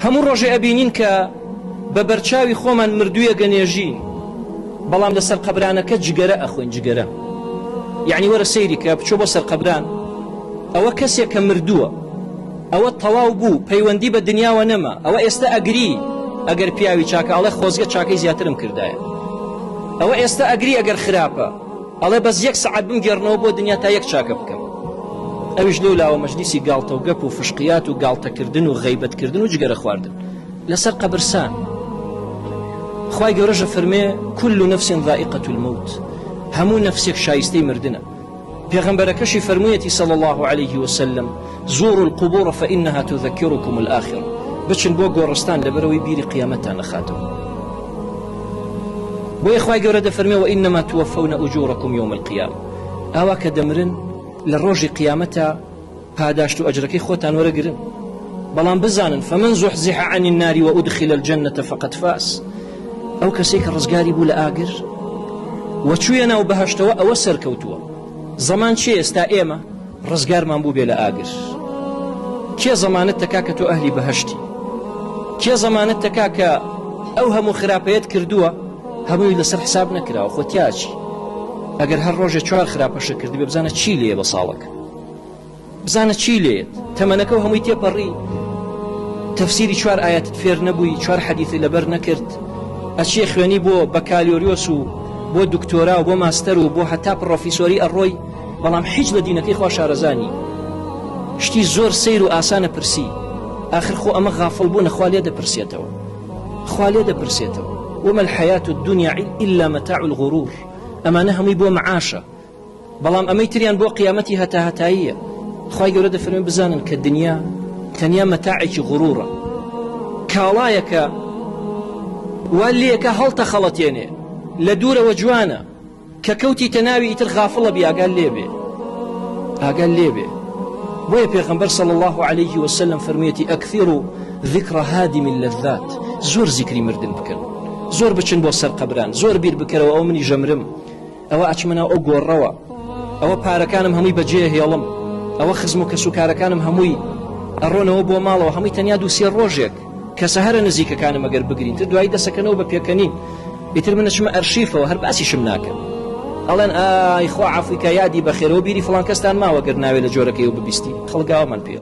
هەموو ڕۆژێ ئەبینین کە بە بەرچاوی خۆمان مردوویە گەنێژین، بەڵام لەسەر قەبرانەکە جگەرە ئەخوێن. جگەرە یعنی وەرە سەیری کە بچۆ بۆ سەر قەبران، ئەوە کەسێک کە مردووە، ئەوە تەواو بوو، پەیوەندی بە دنیاوە نەما. ئەوە ئێستا ئەگری ئەگەر پیاوی چاکە ئەڵێ خۆزگە چاکەی زیاترم کردایە. ئەوە ئێستا ئەگری ئەگەر خراپە ئەڵێ بەس 1 سەعات بمگێڕنەوە بۆ دنیا تا 1 چاکە بکەم. ئەویش لەولاوە مەجلیسی گاڵتە و گەپ و فشقیات و گاڵتەکردن و غەیبەتکردن و جگەرە خواردن لەسەر قەبرسان. خوای گەورەژە فەرمێ كل نفس ذائقة الموت، هەموو نەفسێک شایستەی مردنە. پێغەمبەرەکەشی فەرموویەتی صلى الله عليه وسلم زوروا القبور فإنها تذكركم الآخرة، بچن بۆ گۆڕستان لەبەرەوەی بیری قیامەتان نەخاتەوە. بۆیە خوای گەورە دەفەرمێ وإنما توفون أجوركم يوم القيامة، ئاوا کە دەمرن لە ڕۆژی قیامەتە پاداشت و ئەجرەکەی خۆتان وەرەگرن. بەڵام بزانن فمن زحزح عن النار وأدخل الجنة فقد فاز، ئەو کەسێک کە ڕزگاری بوو لە ئاگر وەچوویە ناو بەهەشتەوە ئەوە سەرکەوتووە. زەمان چێ ئێستا ئێمە ڕزگارمان بوو بێ لە ئاگر؟ کێ زەمانەت تەکا کە تۆ ئەهلی بەهەشتی؟ کێ زەمانەت تەکا کە ئەو هەموو خراپەیەت کردووە هەمووی لەسەر حساب نەکراوە خۆتیاچی؟ ئەگەر هەر ڕۆژێ 4 خراپەشە کردی بێ بزانە چی لێیە بە ساڵەکە، بزانە چی لێت، تەمەنەکە و هەمووی تێپەڕی، تەفسیری 4 ئاەتت فێر نەبووی، 4 حەدیثی لەبەر نەکرد، ئەچێ خوێنی بۆ بەکالیۆریۆس و بۆ دکتۆرا و بۆ ماستەر و بۆ هەتا پڕۆفیسۆری ئەڕۆی، بەڵام هیچ لە دینەکەی خوا شارەزانی. شتی زۆر سیر و ئاسانە پرسی، آخر خۆ ئەمە غافڵ بوونە خوا لێ دەپرسێتەوە، خوا لێ دەپرسێتەوە. وما الحياة الدنيا إلا متاع الغرور، ئەمانە هەمووی بۆ معاشە، بەڵام ئەمەی تریان بۆ قیامەتی هەتا هەتاییە. خوای گەورە دەفەرمێ بزانن کە دنیا تەنیا مەتاعێکی غرورە، کاڵایەکە وا لێکە هەڵتە خەڵەتێنێ لە دوورەوە جوانە، کە کەوتی تەناوی ئیتر غافڵە بی ئاگال لێبێ، ئاگال لێبێ. بۆیە پێغەمبەر صلى الله عليه وسلم فەرموویەتی ئەکثروا ذکر هادم اللذات، زۆر زیکری مردن بکەن، زۆر بچن بۆ سەر قەبران، زۆر بیر بکەرەوە ئەو منی ژەمرم، ئەوە ئەچمەنە ئەو گۆڕەوە، ئەوە پارەکانم هەمووی بەجێ هێڵم، ئەوە خزم و کەسوکارەکانم هەمووی ئەڕۆنەوە بۆ ماڵەوە، هەمووی تەنیا 2-3 ڕۆژێک کە سەهەرە نزیکەکانم ئەگەر بگرین تر دوایی دەسەکەنەوە بە پێکەنین، ئیتر من ئەچمە ئەرشیفەوە هەر باسیشم ناکەن. ئەڵێن ئای خوا عەفوی کە یادی بەخێرەوە بیری فڵان کەستان ماوە گەر ناوێ لە جۆرەکەی و ببیستی، خەڵگاوەمان پێ